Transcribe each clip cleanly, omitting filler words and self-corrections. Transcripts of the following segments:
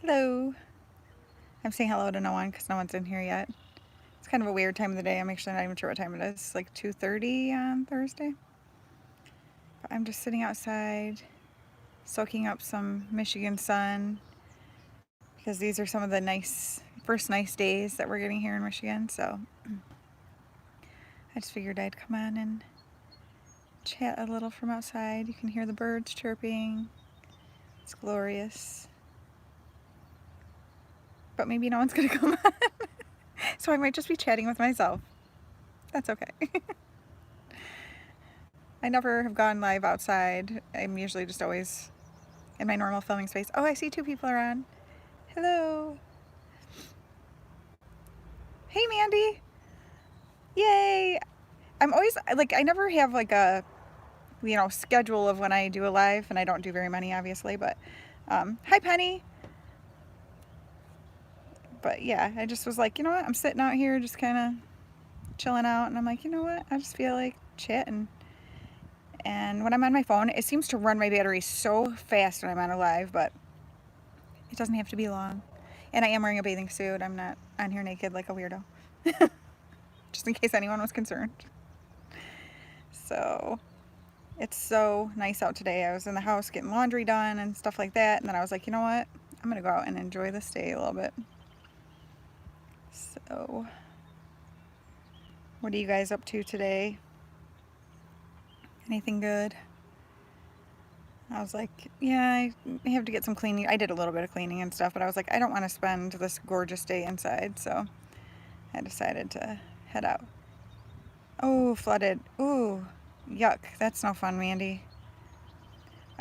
Hello. I'm saying hello to no one because no one's in here yet. It's kind of a weird time of the day. I'm actually not even sure what time it is. It's like 2:30 on Thursday. But I'm just sitting outside, soaking up some Michigan sun because these are some of the first nice days that we're getting here in Michigan. So I just figured I'd come on and chat a little from outside. You can hear the birds chirping. It's glorious. But maybe no one's gonna come on. So I might just be chatting with myself. That's okay. I never have gone live outside. I'm usually just always in my normal filming space. Oh, I see two people are on. Hello. Hey, Mandy. Yay. I'm always like, I never have like a, schedule of when I do a live, and I don't do very many, obviously, but hi, Penny. But yeah, I just was like, you know what? I'm sitting out here just kind of chilling out, and I'm like, you know what? I just feel like chatting. And when I'm on my phone, it seems to run my battery so fast when I'm on a live, but it doesn't have to be long. And I am wearing a bathing suit. I'm not on here naked like a weirdo. Just in case anyone was concerned. So, it's so nice out today. I was in the house getting laundry done and stuff like that. And then I was like, you know what? I'm going to go out and enjoy this day a little bit. So, what are you guys up to today? Anything good? I was like, yeah, I have to get some cleaning. I did a little bit of cleaning and stuff, but I was like, I don't want to spend this gorgeous day inside. So, I decided to head out. Oh, flooded. Ooh, yuck. That's no fun, Mandy.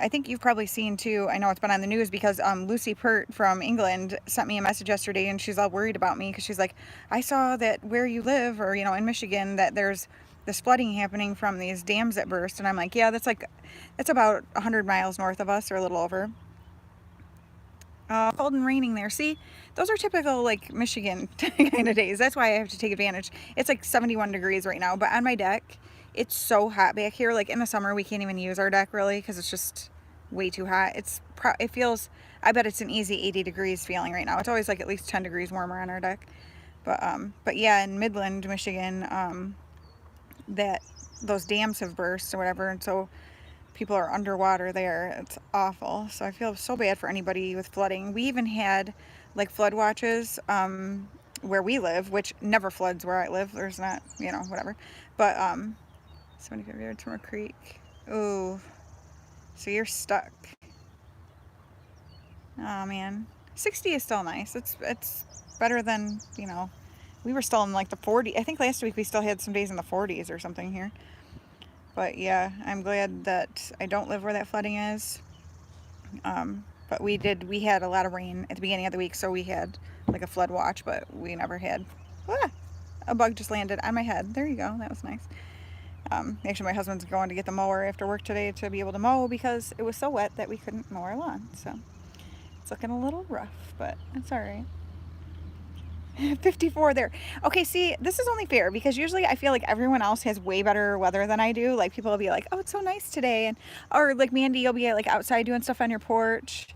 I think you've probably seen too, I know it's been on the news because Lucy Pert from England sent me a message yesterday, and she's all worried about me because she's like, I saw that where you live, or, in Michigan, that there's this flooding happening from these dams that burst. And I'm like, yeah, that's about 100 miles north of us, or a little over. Cold and raining there. See, those are typical like Michigan kind of days. That's why I have to take advantage. It's like 71 degrees right now, but on my deck, it's so hot back here. Like in the summer, we can't even use our deck really because it's just way too hot. It feels, I bet it's an easy 80 degrees feeling right now. It's always like at least 10 degrees warmer on our deck. But yeah, in Midland, Michigan, that those dams have burst or whatever, and so people are underwater there. It's awful. So I feel so bad for anybody with flooding. We even had like flood watches where we live, which never floods where I live. There's not, whatever. But 75 yards from a creek. Ooh, so you're stuck. Oh man, 60 is still nice. It's better than, we were still in like the 40. I think last week we still had some days in the 40s or something here. But yeah, I'm glad that I don't live where that flooding is. But we had a lot of rain at the beginning of the week, so we had like a flood watch, but we never had, a bug just landed on my head. There you go. That was nice. Actually, my husband's going to get the mower after work today to be able to mow because it was so wet that we couldn't mow our lawn. So it's looking a little rough, but it's all right. 54 there. Okay, see, this is only fair because usually I feel like everyone else has way better weather than I do. Like people will be like, "Oh, it's so nice today," and or like Mandy, you'll be like outside doing stuff on your porch.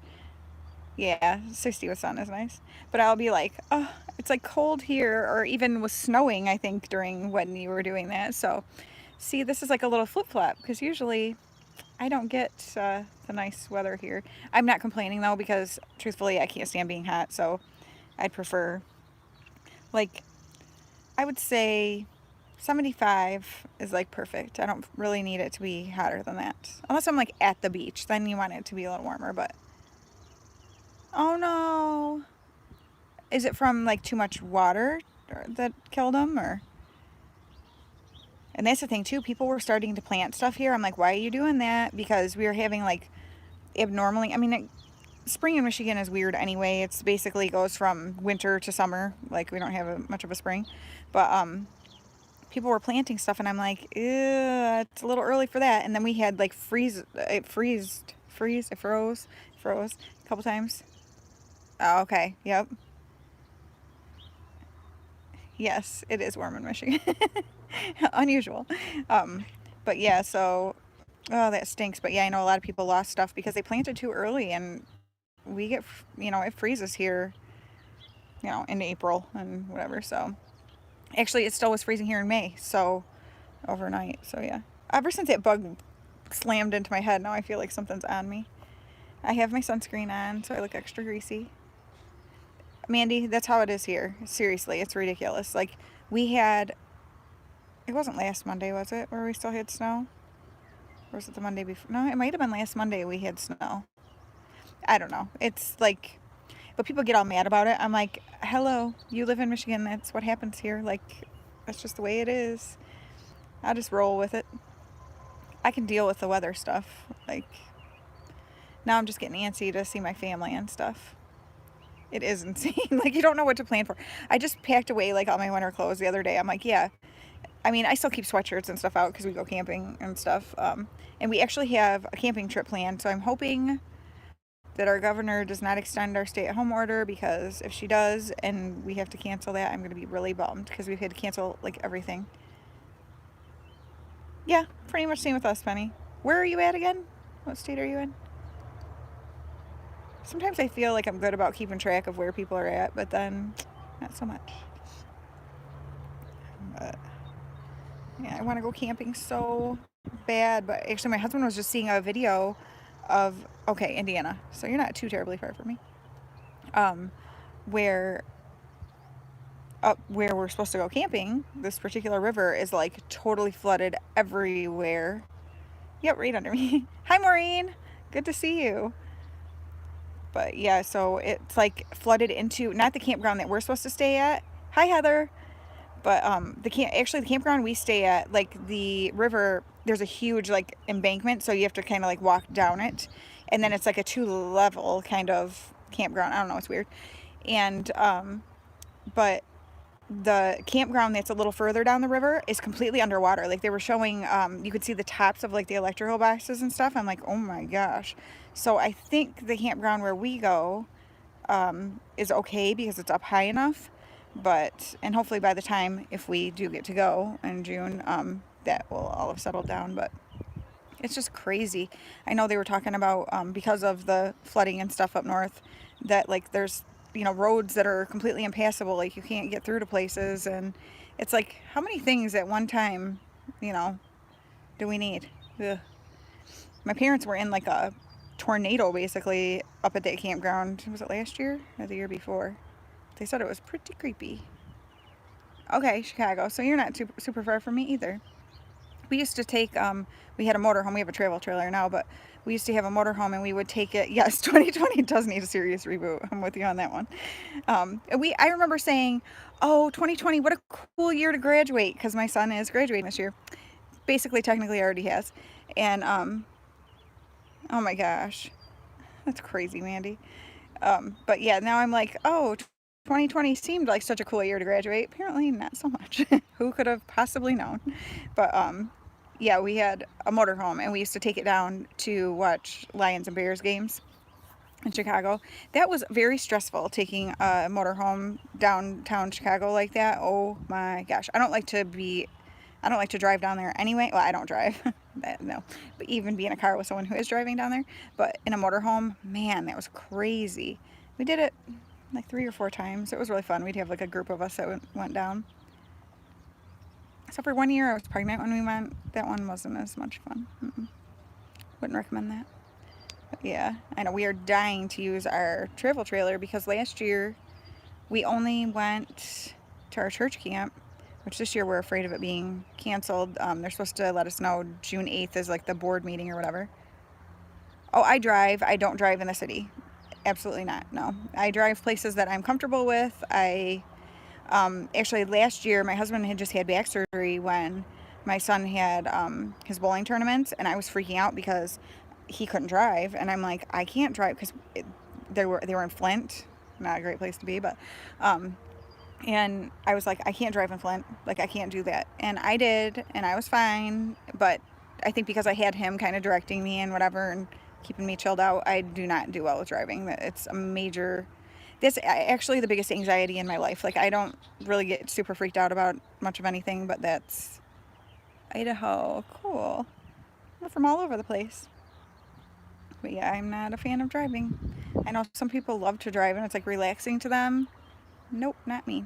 Yeah, 60 with sun is nice. But I'll be like, "Oh, it's like cold here," or even was snowing, I think, during when you were doing that. So, see, this is like a little flip-flop because usually I don't get the nice weather here. I'm not complaining though because truthfully, I can't stand being hot, so I'd prefer like I would say 75 is like perfect. I don't really need it to be hotter than that. Unless I'm like at the beach, then you want it to be a little warmer, but oh no. Is it from like too much water that killed them, or? And that's the thing too, people were starting to plant stuff here. I'm like, why are you doing that? Because we were having like abnormally, spring in Michigan is weird anyway. It's basically goes from winter to summer. Like we don't have much of a spring. But people were planting stuff, and I'm like, ew, it's a little early for that. And then we had like it froze a couple times. Oh, okay, yep. Yes, it is warm in Michigan. Unusual. Um, but yeah, so, oh, that stinks. But yeah, I know a lot of people lost stuff because they planted too early, and we get, it freezes here, in April and whatever. So actually, it still was freezing here in May. So overnight. So yeah, ever since that bug slammed into my head, now I feel like something's on me. I have my sunscreen on, so I look extra greasy. Mandy, that's how it is here. Seriously, it's ridiculous. Like, we had, it wasn't last Monday, was it, where we still had snow? Or was it the Monday before? No, it might have been last Monday we had snow. I don't know. It's like, but people get all mad about it. I'm like, hello, you live in Michigan. That's what happens here. Like, that's just the way it is. I'll just roll with it. I can deal with the weather stuff. Like, now I'm just getting antsy to see my family and stuff. It is insane. Like, you don't know what to plan for. I just packed away like all my winter clothes the other day. I'm like, yeah. I mean, I still keep sweatshirts and stuff out because we go camping and stuff. And we actually have a camping trip planned. So I'm hoping that our governor does not extend our stay-at-home order, because if she does and we have to cancel that, I'm going to be really bummed because we've had to cancel like everything. Yeah, pretty much same with us, Penny. Where are you at again? What state are you in? Sometimes I feel like I'm good about keeping track of where people are at, but then not so much. But yeah, I want to go camping so bad. But actually, my husband was just seeing a video of, okay, Indiana. So you're not too terribly far from me. Where up where we're supposed to go camping, this particular river is like totally flooded everywhere. Yep, right under me. Hi, Maureen. Good to see you. But yeah, so it's like flooded into, not the campground that we're supposed to stay at. Hi, Heather. But the campground we stay at, like the river, there's a huge like embankment, so you have to kind of like walk down it, and then it's like a 2 level kind of campground. I don't know, it's weird. And but the campground that's a little further down the river is completely underwater. Like, they were showing, you could see the tops of like the electrical boxes and stuff. I'm like, oh my gosh. So I think the campground where we go is okay because it's up high enough. But, and hopefully by the time, if we do get to go in June, that will all have settled down. But it's just crazy. I know they were talking about, because of the flooding and stuff up north, that like there's, roads that are completely impassable. Like, you can't get through to places. And it's like, how many things at one time, you know, do we need? Ugh. My parents were in like a tornado basically up at that campground. Was it last year or the year before? They said it was pretty creepy. Okay, Chicago. So you're not super far from me either. We used to take, we had a motorhome. We have a travel trailer now, but we used to have a motorhome, and we would take it. Yes, 2020 does need a serious reboot. I'm with you on that one. I remember saying, oh, 2020, what a cool year to graduate, because my son is graduating this year. Basically, technically already has. And, oh my gosh, that's crazy, Mandy. But yeah, now I'm like, oh, 2020 seemed like such a cool year to graduate. Apparently not so much. Who could have possibly known? But yeah, we had a motorhome, and we used to take it down to watch Lions and Bears games in Chicago. That was very stressful, taking a motorhome downtown Chicago like that. Oh my gosh. I don't like to drive down there anyway. Well, I don't drive. No. But even be in a car with someone who is driving down there. But in a motorhome, man, that was crazy. We did it like 3 or 4 times. It was really fun. We'd have like a group of us that went down. Except for one year I was pregnant when we went. That one wasn't as much fun. Wouldn't recommend that. But yeah, I know we are dying to use our travel trailer, because last year we only went to our church camp, which this year we're afraid of it being canceled. They're supposed to let us know June 8th is like the board meeting or whatever. Oh, I drive. I don't drive in the city. Absolutely not. No. I drive places that I'm comfortable with. Actually, last year, my husband had just had back surgery when my son had his bowling tournaments, and I was freaking out because he couldn't drive, and I'm like, I can't drive, because they were in Flint, not a great place to be, but and I was like, I can't drive in Flint, like I can't do that, and I did, and I was fine, but I think because I had him kind of directing me and whatever and keeping me chilled out, I do not do well with driving. It's a major, that's actually the biggest anxiety in my life. Like, I don't really get super freaked out about much of anything, but that's Idaho. Cool. We're from all over the place. But yeah, I'm not a fan of driving. I know some people love to drive and it's like relaxing to them. Nope, not me.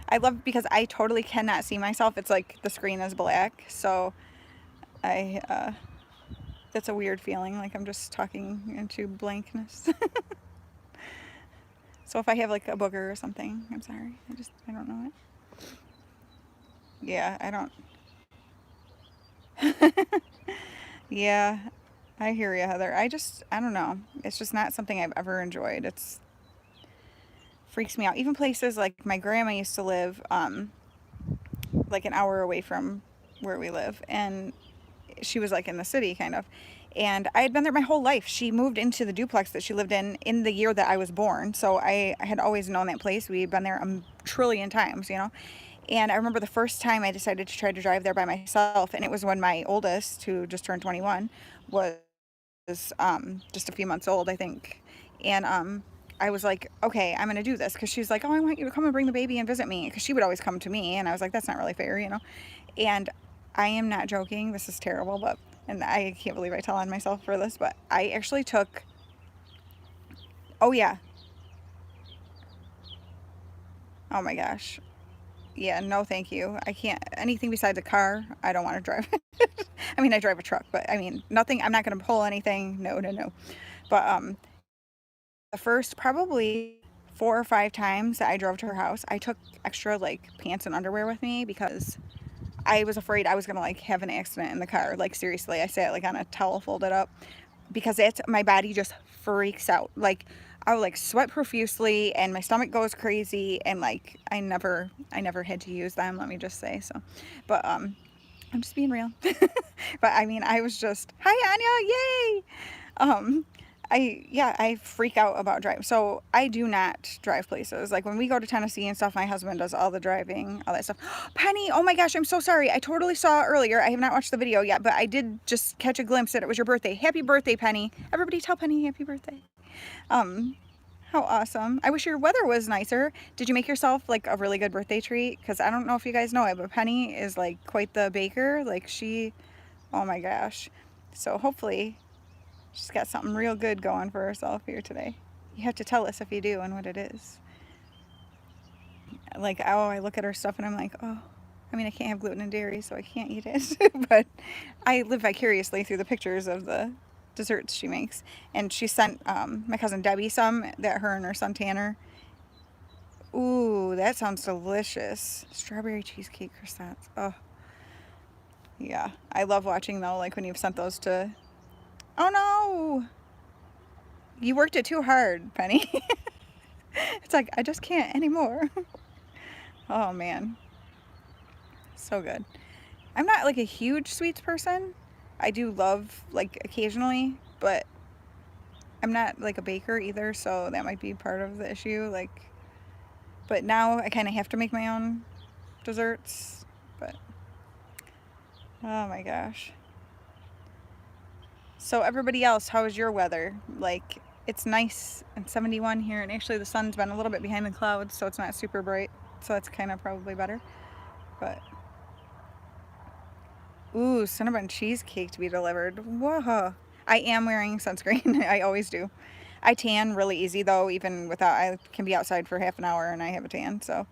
I love because I totally cannot see myself. It's like the screen is black, so I that's a weird feeling, like I'm just talking into blankness. So if I have like a booger or something, I'm sorry. I don't know it. Yeah, I don't. Yeah, I hear you, Heather. I don't know. It's just not something I've ever enjoyed. It's freaks me out. Even places like my grandma used to live, like an hour away from where we live, and she was like in the city kind of. And I had been there my whole life. She moved into the duplex that she lived in the year that I was born. So I had always known that place. We'd been there a trillion times, you know. And I remember the first time I decided to try to drive there by myself, and it was when my oldest, who just turned 21, was just a few months old, I think. And I was like, okay, I'm gonna do this because she's like, oh, I want you to come and bring the baby and visit me, because she would always come to me, and I was like, that's not really fair, you know. And I am not joking. This is terrible, but and I can't believe I tell on myself for this, but I actually took. Oh yeah. Oh my gosh. Yeah, no thank you. I can't anything besides a car. I don't want to drive. I mean, I drive a truck, but I mean, nothing. I'm not going to pull anything. No, no, no. But the first probably 4 or 5 times that I drove to her house, I took extra like pants and underwear with me because I was afraid I was gonna like have an accident in the car. Like seriously, I sat like on a towel folded up because it's my body just freaks out. Like I would like sweat profusely and my stomach goes crazy, and like I never had to use them, let me just say. So but I'm just being real. But I mean, I was just, hi Anya, yay. Um, I freak out about driving. So I do not drive places. Like when we go to Tennessee and stuff, my husband does all the driving, all that stuff. Penny, oh my gosh, I'm so sorry. I totally saw earlier. I have not watched the video yet, but I did just catch a glimpse that it was your birthday. Happy birthday, Penny. Everybody tell Penny happy birthday. Um, how awesome. I wish your weather was nicer. Did you make yourself like a really good birthday treat? Because I don't know if you guys know it, but Penny is like quite the baker. Like oh my gosh. So hopefully she's got something real good going for herself here today. You have to tell us if you do and what it is. Like, oh, I look at her stuff and I'm like, oh, I mean, I can't have gluten and dairy, so I can't eat it. But I live vicariously through the pictures of the desserts she makes. And she sent my cousin Debbie some that her and her son Tanner. Ooh, that sounds delicious. Strawberry cheesecake croissants. Oh, yeah. I love watching though, like when you've sent those to. Oh no! You worked it too hard, Penny. It's like, I just can't anymore. Oh man, so good. I'm not like a huge sweets person. I do love like occasionally, but I'm not like a baker either, so that might be part of the issue. Like, but now I kind of have to make my own desserts. But oh my gosh. So everybody else, how is your weather? Like, it's nice and 71 here, and actually the sun's been a little bit behind the clouds, so it's not super bright. So that's kind of probably better. But ooh, cinnamon cheesecake to be delivered. Whoa. I am wearing sunscreen. I always do. I tan really easy though, even without, I can be outside for half an hour and I have a tan. So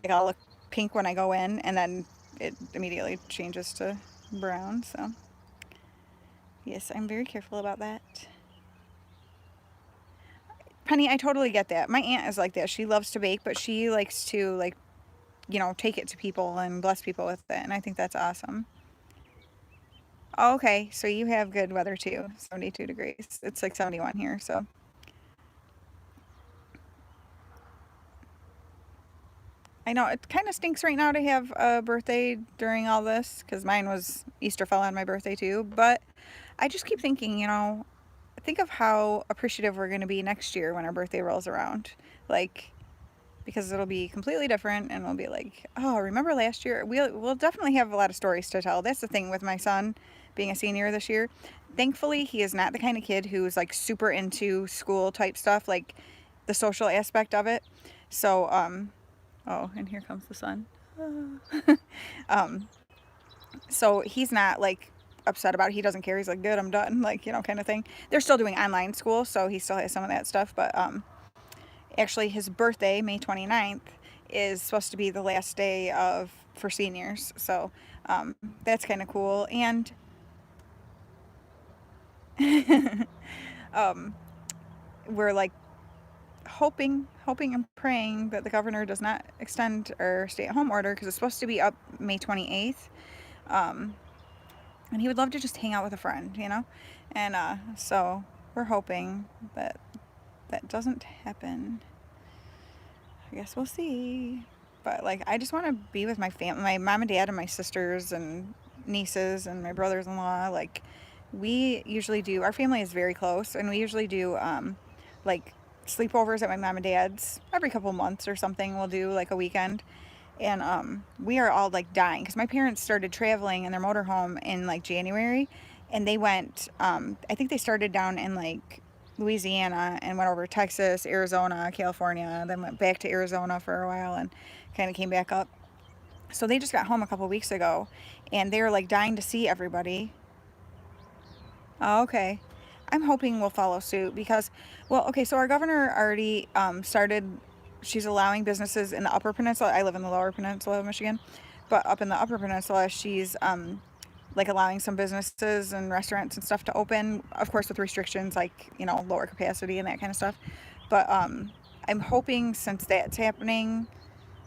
like I'll look pink when I go in and then it immediately changes to brown. So yes, I'm very careful about that. Penny, I totally get that. My aunt is like that. She loves to bake, but she likes to like, take it to people and bless people with it. And I think that's awesome. Oh, okay, so you have good weather too. 72 degrees. It's like 71 here, so. I know it kind of stinks right now to have a birthday during all this because mine was Easter fell on my birthday too. But I just keep thinking, think of how appreciative we're going to be next year when our birthday rolls around. Like, because it'll be completely different and we'll be like, oh, remember last year? We'll definitely have a lot of stories to tell. That's the thing with my son being a senior this year. Thankfully, he is not the kind of kid who's like super into school type stuff, like the social aspect of it. So, oh, and here comes the sun. um, so he's not like upset about it. He doesn't care. He's like, good, I'm done, like, you know, kind of thing. They're still doing online school, so he still has some of that stuff. But actually, his birthday, May 29th, is supposed to be the last day of for seniors. So that's kind of cool. And um, we're like hoping and praying that the governor does not extend our stay-at-home order because it's supposed to be up May 28th. Um, and he would love to just hang out with a friend, you know? And so we're hoping that that doesn't happen. I guess we'll see. But like, I just want to be with my family, my mom and dad, and my sisters and nieces and my brothers-in-law. Like, we usually do. Our family is very close, and we usually do like sleepovers at my mom and dad's every couple months or something. We'll do like a weekend, and we are all like dying because my parents started traveling in their motorhome in like January, and they went. I think they started down in like Louisiana and went over to Texas, Arizona, California, then went back to Arizona for a while and kind of came back up. So they just got home a couple weeks ago, and they were like dying to see everybody. Oh, okay. I'm hoping we'll follow suit because, well, okay, so our governor already started, she's allowing businesses in the Upper Peninsula. I live in the Lower Peninsula of Michigan, but up in the Upper Peninsula, she's like allowing some businesses and restaurants and stuff to open, of course, with restrictions like, you know, lower capacity and that kind of stuff. But I'm hoping since that's happening,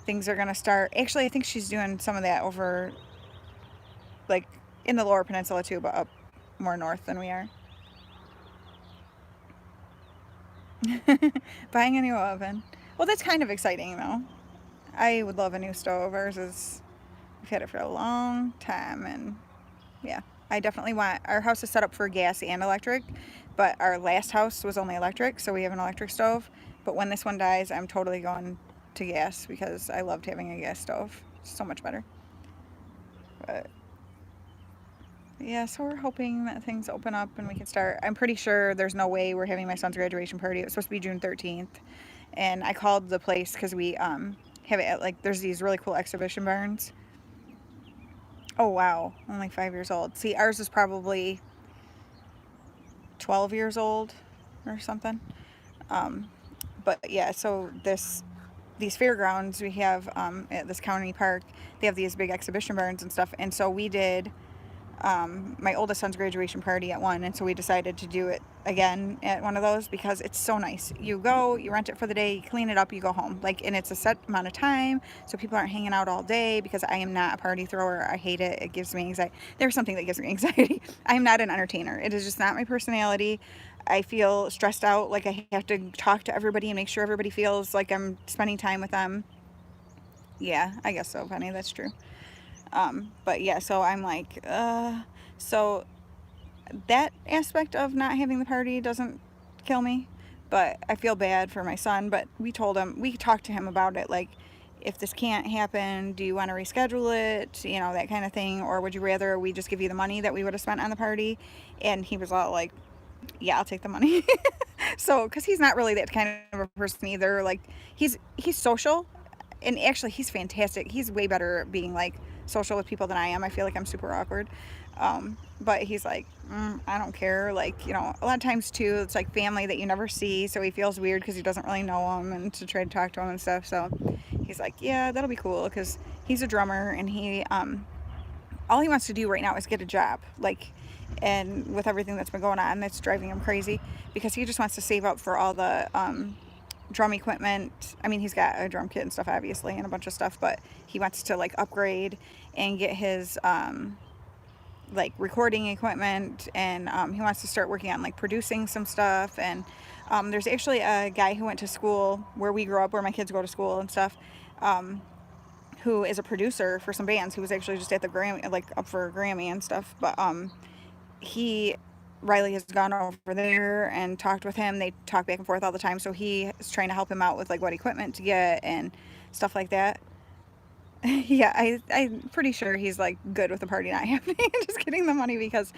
things are going to start. Actually, I think she's doing some of that over, like, in the Lower Peninsula too, but up more north than we are. Buying a new oven. Well, that's kind of exciting though. I would love a new stove. Ours is, we've had it for a long time, and yeah, I definitely want, our house is set up for gas and electric, but our last house was only electric, so we have an electric stove. But when this one dies, I'm totally going to gas because I loved having a gas stove. It's so much better. But yeah, so we're hoping that things open up and we can start. I'm pretty sure there's no way we're having my son's graduation party. It was supposed to be June 13th. And I called the place because we have it at, like, there's these really cool exhibition barns. Oh, wow. Only 5 years old. See, ours is probably 12 years old or something. Um, but yeah, so these fairgrounds we have at this county park, they have these big exhibition barns and stuff. And so we did my oldest son's graduation party at one, and so we decided to do it again at one of those because it's so nice. You go, you rent it for the day, you clean it up, you go home. Like, and it's a set amount of time, so people aren't hanging out all day because I am not a party thrower. I hate it. It gives me anxiety. There's something that gives me anxiety. I am not an entertainer. It is just not my personality. I feel stressed out, like I have to talk to everybody and make sure everybody feels like I'm spending time with them. Yeah, I guess so, Penny. That's true. But yeah, so I'm like, so that aspect of not having the party doesn't kill me, but I feel bad for my son. But we told him, we talked to him about it, like, if this can't happen, do you want to reschedule it, you know, that kind of thing, or would you rather we just give you the money that we would have spent on the party? And he was all like, yeah, I'll take the money. So, because he's not really that kind of a person either. Like, he's social, and actually he's fantastic. He's way better at being like social with people than I am. I feel like I'm super awkward. But he's like, I don't care. Like, you know, a lot of times too, it's like family that you never see, so he feels weird because he doesn't really know them and to try to talk to them and stuff. So he's like, yeah, that'll be cool because he's a drummer, and he all he wants to do right now is get a job. Like, and with everything that's been going on, that's driving him crazy because he just wants to save up for all the drum equipment. I mean, he's got a drum kit and stuff, obviously, and a bunch of stuff, but he wants to like upgrade and get his like recording equipment, and he wants to start working on like producing some stuff. And there's actually a guy who went to school where we grew up, where my kids go to school and stuff, who is a producer for some bands, who was actually just at the Grammy, like up for a Grammy and stuff. But he Riley has gone over there and talked with him. They talk back and forth all the time, so he is trying to help him out with like what equipment to get and stuff like that. Yeah, I'm pretty sure he's like good with the party not happening and just getting the money because,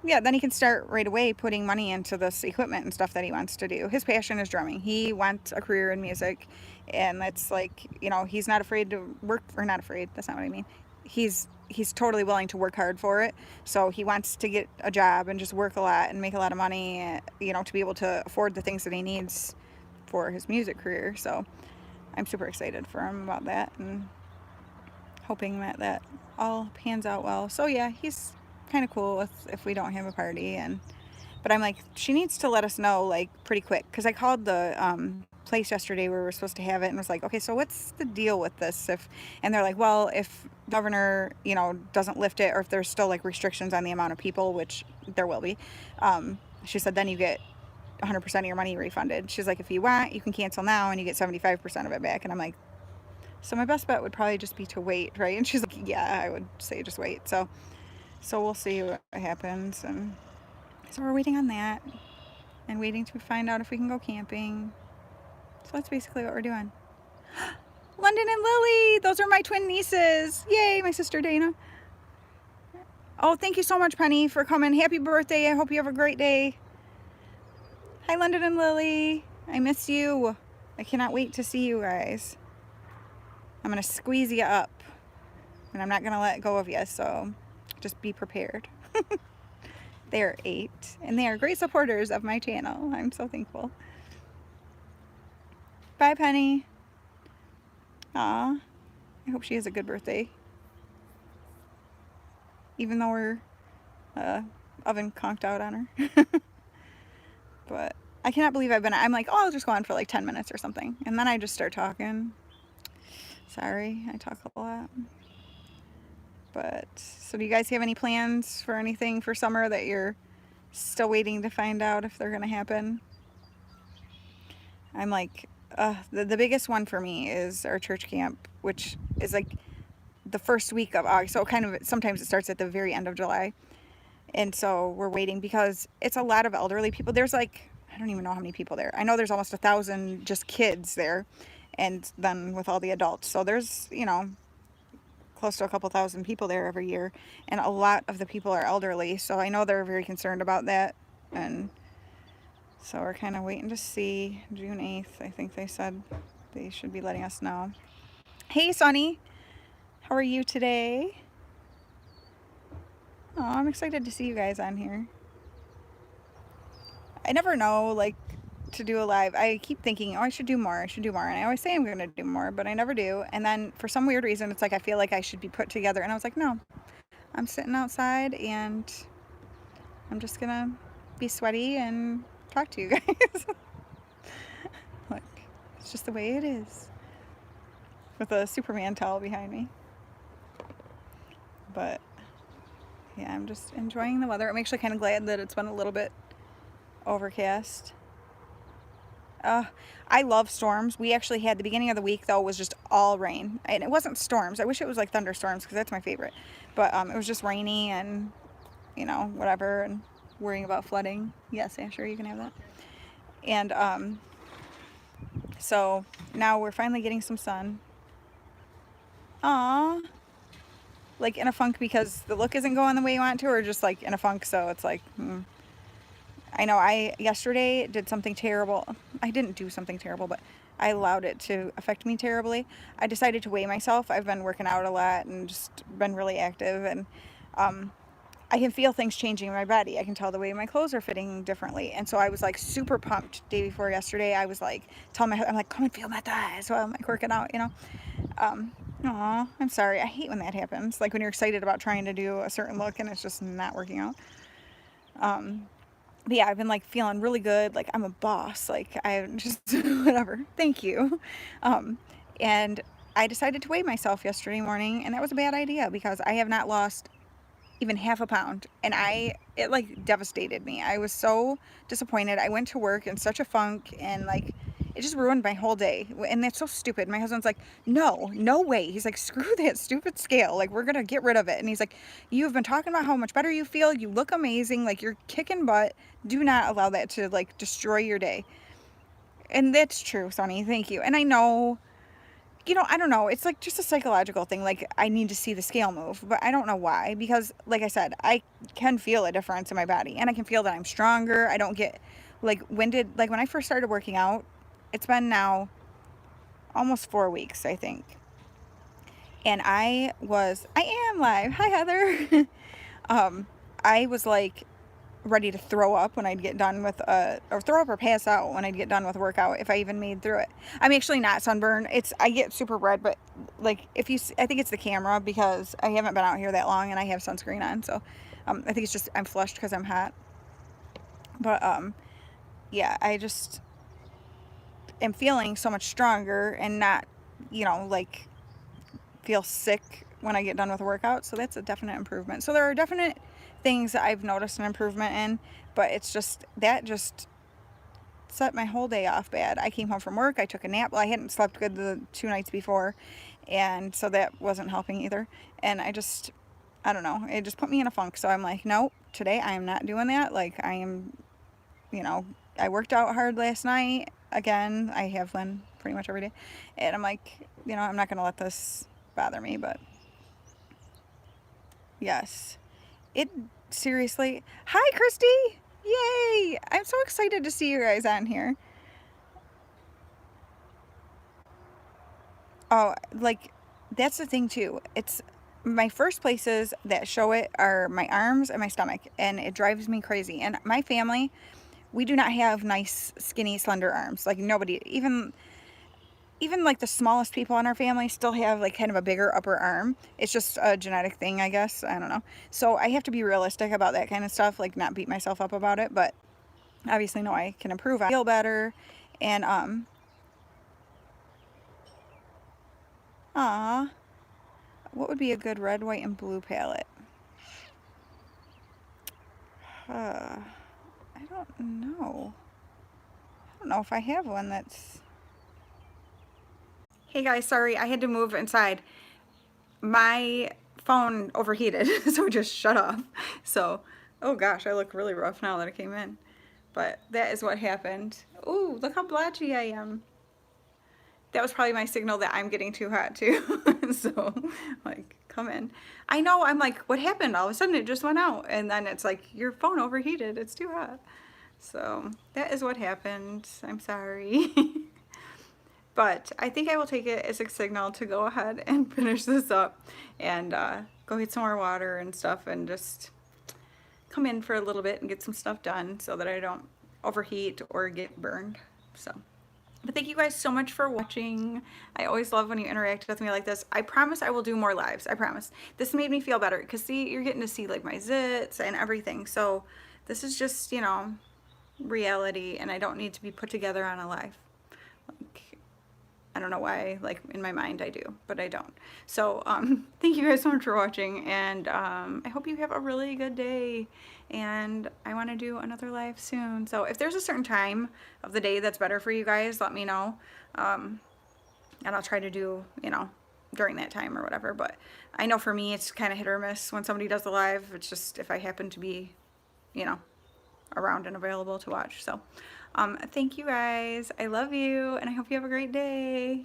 yeah, then he can start right away putting money into this equipment and stuff that he wants to do. His passion is drumming. He wants a career in music, and that's like, you know, he's not afraid to work, or not afraid, that's not what I mean. He's he's totally willing to work hard for it. So he wants to get a job and just work a lot and make a lot of money, you know, to be able to afford the things that he needs for his music career. So I'm super excited for him about that and hoping that that all pans out well. So yeah, he's kind of cool with if we don't have a party. And but I'm like, she needs to let us know like pretty quick, because I called the place yesterday where we were supposed to have it and was like, okay, so what's the deal with this? If and they're like, well, if governor, you know, doesn't lift it, or if there's still like restrictions on the amount of people, which there will be, she said then you get 100% of your money refunded. She's like, if you want, you can cancel now and you get 75% of it back. And I'm like, so my best bet would probably just be to wait, right? And she's like, yeah, I would say just wait. So we'll see what happens. And so we're waiting on that and waiting to find out if we can go camping. So that's basically what we're doing. London and Lily, those are my twin nieces. Yay, my sister Dana. Oh, thank you so much, Penny, for coming. Happy birthday. I hope you have a great day. Hi, London and Lily. I miss you. I cannot wait to see you guys. I'm going to squeeze you up, and I'm not going to let go of you, so just be prepared. They're 8, and they are great supporters of my channel. I'm so thankful. Bye, Penny. Aw, I hope she has a good birthday. Even though we're oven conked out on her. But I cannot believe I'm like, oh, I'll just go on for like 10 minutes or something. And then I just start talking. Sorry, I talk a lot. But, so do you guys have any plans for anything for summer that you're still waiting to find out if they're going to happen? I'm like, the biggest one for me is our church camp, which is like the first week of August. So kind of, sometimes it starts at the very end of July. And so we're waiting because it's a lot of elderly people. There's like, I don't even know how many people there. I know there's almost 1,000 just kids there, and then with all the adults. So there's, you know, close to a couple thousand people there every year, and a lot of the people are elderly. So I know they're very concerned about that, and so we're kind of waiting to see. June 8th, I think they said they should be letting us know. Hey, Sonny, how are you today? Oh, I'm excited to see you guys on here. I never know, like, to do a live. I keep thinking, oh, I should do more. I should do more. And I always say I'm going to do more, but I never do. And then for some weird reason, it's like I feel like I should be put together. And I was like, no, I'm sitting outside and I'm just going to be sweaty and talk to you guys. Like, it's just the way it is. With a Superman towel behind me. But yeah, I'm just enjoying the weather. I'm actually kind of glad that it's been a little bit overcast. I love storms. We actually had the beginning of the week though was just all rain, and it wasn't storms. I wish it was like thunderstorms because that's my favorite. But it was just rainy and, you know, whatever, and worrying about flooding. Yes, Asher, you can have that. And so now we're finally getting some sun. Aww. Like in a funk because the look isn't going the way you want to, or just like in a funk so it's like, I know I yesterday did something terrible. I didn't do something terrible, but I allowed it to affect me terribly. I decided to weigh myself. I've been working out a lot and just been really active, and I can feel things changing in my body. I can tell the way my clothes are fitting differently. And so I was like super pumped day before yesterday. I was like telling my husband, I'm like, come and feel my thighs. So I'm like working out, you know. Aw, I'm sorry. I hate when that happens. Like when you're excited about trying to do a certain look and it's just not working out. But yeah, I've been like feeling really good. Like I'm a boss. Like I just, whatever. Thank you. And I decided to weigh myself yesterday morning, and that was a bad idea because I have not lost even half a pound, and it like devastated me. I was so disappointed. I went to work in such a funk, and like it just ruined my whole day. And that's so stupid. My husband's like, no way. He's like, screw that stupid scale. Like, we're gonna get rid of it. And he's like, you've been talking about how much better you feel. You look amazing. Like, you're kicking butt. Do not allow that to like destroy your day. And that's true, Sonny. Thank you. And I know, you know, I don't know. It's like just a psychological thing. Like I need to see the scale move, but I don't know why. Because like I said, I can feel a difference in my body, and I can feel that I'm stronger. I don't get like when I first started working out, it's been now almost 4 weeks, I think. And I am live. Hi, Heather. um, I was like ready to throw up when I'd get done with or throw up or pass out when I'd get done with a workout if I even made through it. I'm actually not sunburned. I get super red, but like if you I think it's the camera because I haven't been out here that long and I have sunscreen on, so I think it's just I'm flushed because I'm hot. But yeah, I just am feeling so much stronger and not, like feel sick when I get done with a workout. So that's a definite improvement. So there are definite things that I've noticed an improvement in, but it's just that just set my whole day off bad. I came home from work, I took a nap. Well, I hadn't slept good the 2 nights before, and so that wasn't helping either. And I don't know, it just put me in a funk. So I'm like, nope, today I am not doing that. Like I am, you know, I worked out hard last night. Again, I have been pretty much every day. And I'm like, I'm not going to let this bother me, but yes. It seriously. Hi, Christy. Yay. I'm so excited to see you guys on here. Oh, like that's the thing too. It's my first places that show it are my arms and my stomach, and it drives me crazy. And my family, we do not have nice, skinny, slender arms. Like nobody, even like the smallest people in our family still have like kind of a bigger upper arm. It's just a genetic thing, I guess. I don't know. So I have to be realistic about that kind of stuff, like not beat myself up about it, but obviously know I can improve. I feel better. And ah, what would be a good red, white, and blue palette? I don't know. I don't know if I have one that's. Hey guys, sorry, I had to move inside. My phone overheated, so it just shut off. So, oh gosh, I look really rough now that I came in. But that is what happened. Ooh, look how blotchy I am. That was probably my signal that I'm getting too hot too. So, like, come in. I know, I'm like, what happened? All of a sudden it just went out. And then it's like, your phone overheated. It's too hot. So, that is what happened. I'm sorry. But I think I will take it as a signal to go ahead and finish this up and go get some more water and stuff and just come in for a little bit and get some stuff done so that I don't overheat or get burned. So, but thank you guys so much for watching. I always love when you interact with me like this. I promise I will do more lives. I promise. This made me feel better because see, you're getting to see like my zits and everything. So this is just, reality, and I don't need to be put together on a live. Like, I don't know why, like in my mind I do, but I don't. So thank you guys so much for watching, and I hope you have a really good day, and I want to do another live soon. So if there's a certain time of the day that's better for you guys, let me know, and I'll try to do, during that time or whatever. But I know for me it's kind of hit or miss when somebody does the live. It's just if I happen to be, you know, around and available to watch. So thank you guys. I love you, and I hope you have a great day.